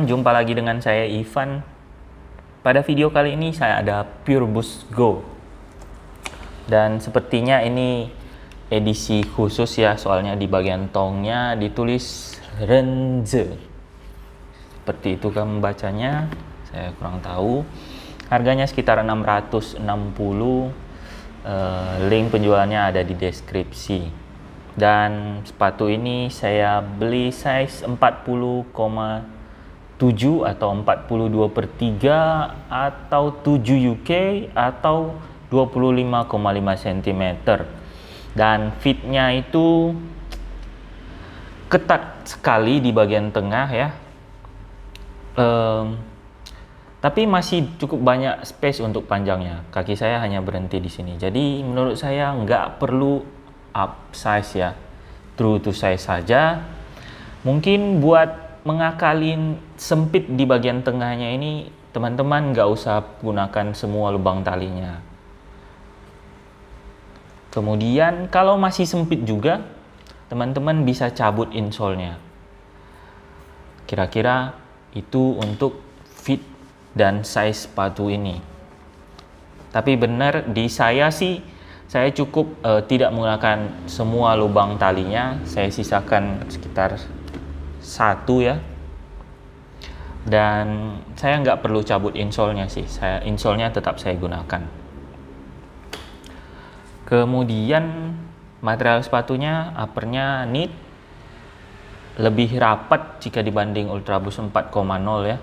teman-teman, jumpa lagi dengan saya Ivan. Pada video kali ini saya ada Pureboost Go. Dan sepertinya ini edisi khusus ya, soalnya di bagian tongnya ditulis Renze. Seperti itu kan membacanya, saya kurang tahu. Harganya sekitar 660. Link penjualannya ada di deskripsi. Dan sepatu ini saya beli size 40,7 atau 42/3 atau 7 UK atau 25,5 cm. Dan fitnya itu ketat sekali di bagian tengah ya. Tapi masih cukup banyak space untuk panjangnya. Kaki saya hanya berhenti di sini. Jadi menurut saya nggak perlu up size ya, true to size saja. Mungkin buat mengakalin sempit di bagian tengahnya ini, teman-teman nggak usah gunakan semua lubang talinya. Kemudian kalau masih sempit juga, teman-teman bisa cabut insole-nya. Kira-kira itu untuk fit dan size sepatu ini. Tapi benar di saya sih, saya cukup tidak menggunakan semua lubang talinya. Saya sisakan sekitar 1 ya. Dan saya nggak perlu cabut insole-nya sih. Insole-nya tetap saya gunakan. Kemudian material sepatunya, uppernya knit, lebih rapat jika dibanding Ultraboost 4.0 ya.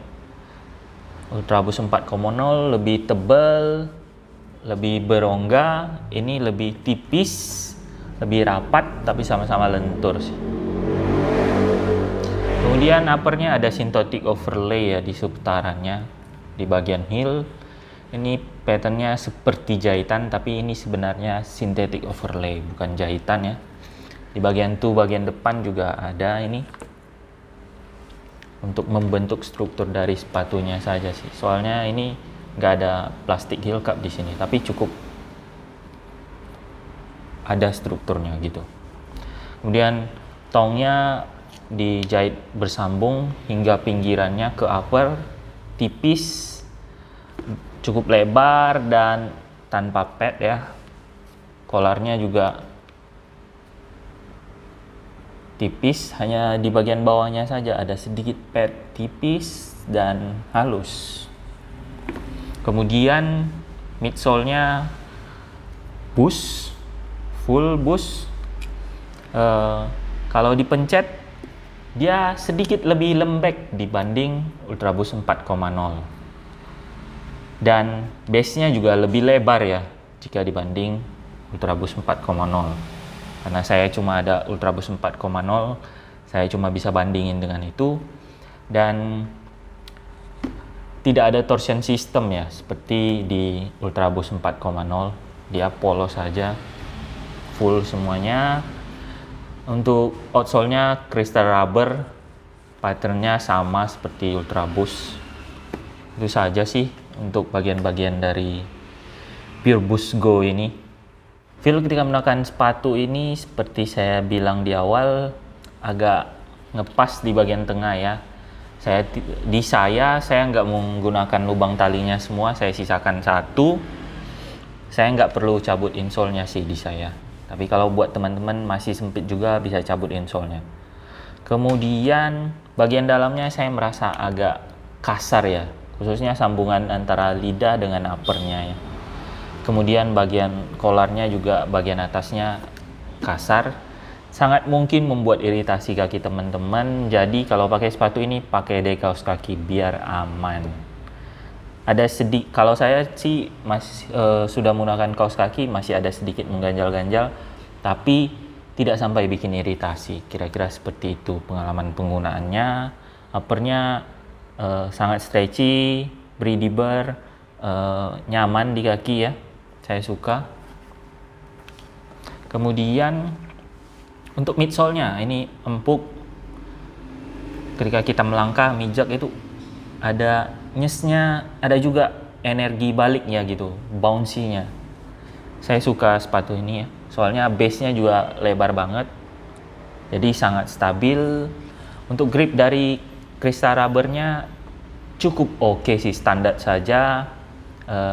Ultraboost 4.0 lebih tebal, lebih berongga. Ini lebih tipis, lebih rapat, tapi sama-sama lentur sih. Kemudian uppernya ada synthetic overlay ya di subtarannya, di bagian heel. Ini patternnya seperti jahitan, tapi ini sebenarnya synthetic overlay, bukan jahitan ya. Di bagian bagian depan juga ada ini untuk membentuk struktur dari sepatunya saja sih. Soalnya ini nggak ada plastik heel cup di sini, tapi cukup ada strukturnya gitu. Kemudian tongnya dijahit bersambung hingga pinggirannya ke upper, tipis, cukup lebar dan tanpa pad ya. Kolarnya juga tipis, hanya di bagian bawahnya saja ada sedikit pad tipis dan halus. Kemudian midsole-nya boost, full boost. Kalau dipencet dia sedikit lebih lembek dibanding Ultraboost 4.0. Dan base-nya juga lebih lebar ya jika dibanding Ultraboost 4.0. Karena saya cuma ada Ultraboost 4.0, saya cuma bisa bandingin dengan itu. Dan tidak ada torsion system ya, seperti di Ultraboost 4.0. Dia polos saja, full semuanya. Untuk outsole-nya crystal rubber, patternnya sama seperti Ultraboost. Itu saja sih untuk bagian-bagian dari Pureboost Go ini. Feel ketika menggunakan sepatu ini, seperti saya bilang di awal, agak ngepas di bagian tengah ya. Saya nggak menggunakan lubang talinya semua, saya sisakan 1. Saya nggak perlu cabut insole-nya sih di saya. Tapi kalau buat teman-teman masih sempit juga, bisa cabut insole-nya. Kemudian bagian dalamnya saya merasa agak kasar ya, khususnya sambungan antara lidah dengan uppernya ya. Kemudian bagian kolarnya juga bagian atasnya kasar. Sangat mungkin membuat iritasi kaki teman-teman. Jadi kalau pakai sepatu ini, pakai deh kaos kaki biar aman. Ada sedikit, kalau saya sih masih sudah menggunakan kaos kaki, masih ada sedikit mengganjal-ganjal, tapi tidak sampai bikin iritasi. Kira-kira seperti itu pengalaman penggunaannya. Uppernya sangat stretchy, breathable, nyaman di kaki ya. Saya suka. Kemudian untuk midsole-nya ini empuk. Ketika kita melangkah, mijak itu ada nyesnya, ada juga energi baliknya gitu, bouncy-nya. Saya suka sepatu ini ya. Soalnya base-nya juga lebar banget. Jadi sangat stabil. Untuk grip dari crystal rubber-nya cukup oke sih, standar saja.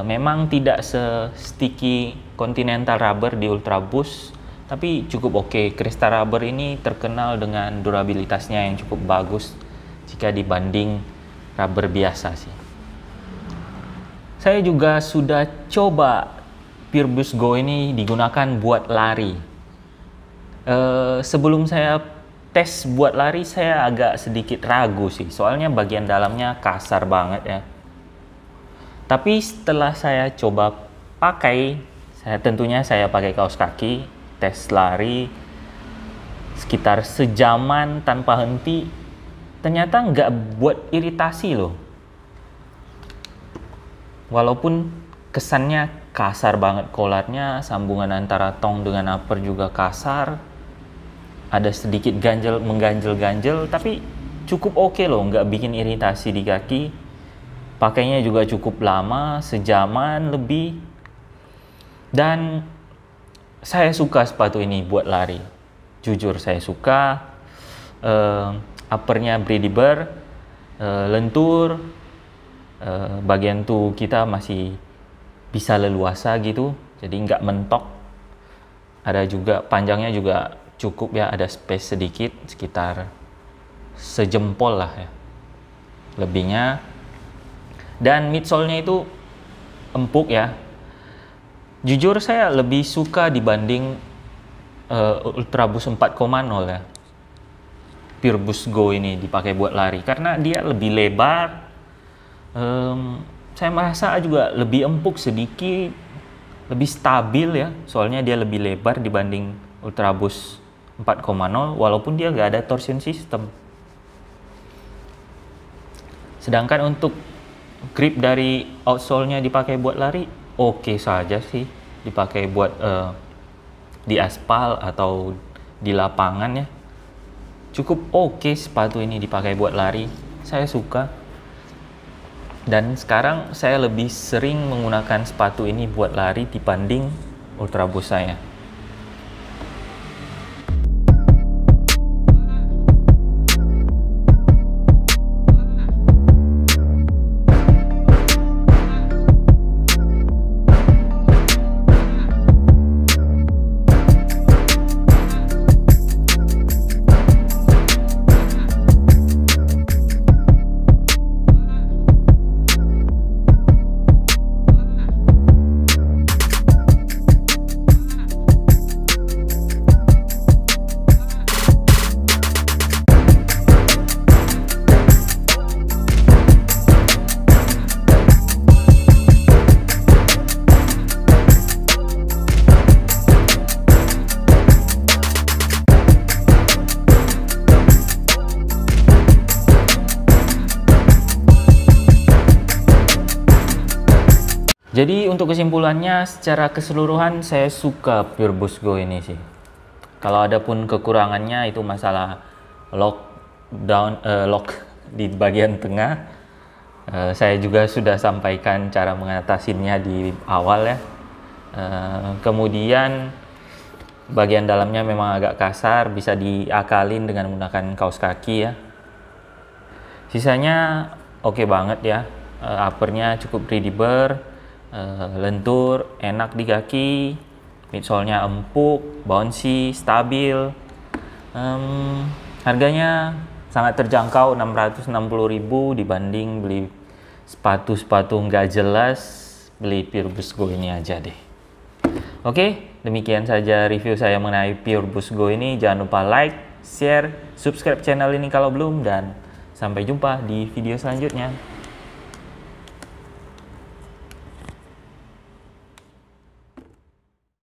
Memang tidak se-sticky Continental Rubber di Ultra Boost, tapi cukup oke. Crystal Rubber ini terkenal dengan durabilitasnya yang cukup bagus jika dibanding rubber biasa sih. Saya juga sudah coba Pure Boost Go ini digunakan buat lari. Sebelum saya tes buat lari, saya agak sedikit ragu sih, soalnya bagian dalamnya kasar banget ya. Tapi setelah saya coba pakai, saya pakai kaos kaki, tes lari sekitar sejaman tanpa henti, ternyata nggak buat iritasi loh. Walaupun kesannya kasar banget collarnya, sambungan antara tong dengan upper juga kasar, ada sedikit mengganjel-ganjel, tapi cukup oke loh, nggak bikin iritasi di kaki. Pakainya juga cukup lama, sejaman lebih. Dan saya suka sepatu ini buat lari. Jujur saya suka. Uppernya breathable, lentur. Bagian tuh kita masih bisa leluasa gitu, jadi nggak mentok. Ada juga panjangnya juga cukup ya, ada space sedikit, sekitar sejempol lah ya lebihnya. Dan midsole-nya itu empuk ya. Jujur saya lebih suka dibanding Ultra Boost 4.0 ya. Pure Boost Go ini dipakai buat lari karena dia lebih lebar. Saya merasa juga lebih empuk sedikit, lebih stabil ya. Soalnya dia lebih lebar dibanding Ultra Boost 4.0 walaupun dia nggak ada torsion system. Sedangkan untuk grip dari outsole-nya dipakai buat lari, oke saja sih. Dipakai buat di aspal atau di lapangan ya. Cukup oke sepatu ini dipakai buat lari. Saya suka. Dan sekarang saya lebih sering menggunakan sepatu ini buat lari dibanding Ultra Boost saya. Jadi untuk kesimpulannya, secara keseluruhan saya suka Pure Boost Go ini sih. Kalau ada pun kekurangannya itu masalah lock di bagian tengah. Saya juga sudah sampaikan cara mengatasinya di awal ya. Kemudian bagian dalamnya memang agak kasar, bisa diakalin dengan menggunakan kaos kaki ya. Sisanya oke banget ya. Uppernya cukup breathable. Lentur, enak di kaki, midsole-nya empuk, bouncy, stabil. Harganya sangat terjangkau, 660.000 dibanding beli sepatu-sepatu nggak jelas. Beli Pure Boost Go ini aja deh. Oke, demikian saja review saya mengenai Pure Boost Go ini. Jangan lupa like, share, subscribe channel ini kalau belum, dan sampai jumpa di video selanjutnya.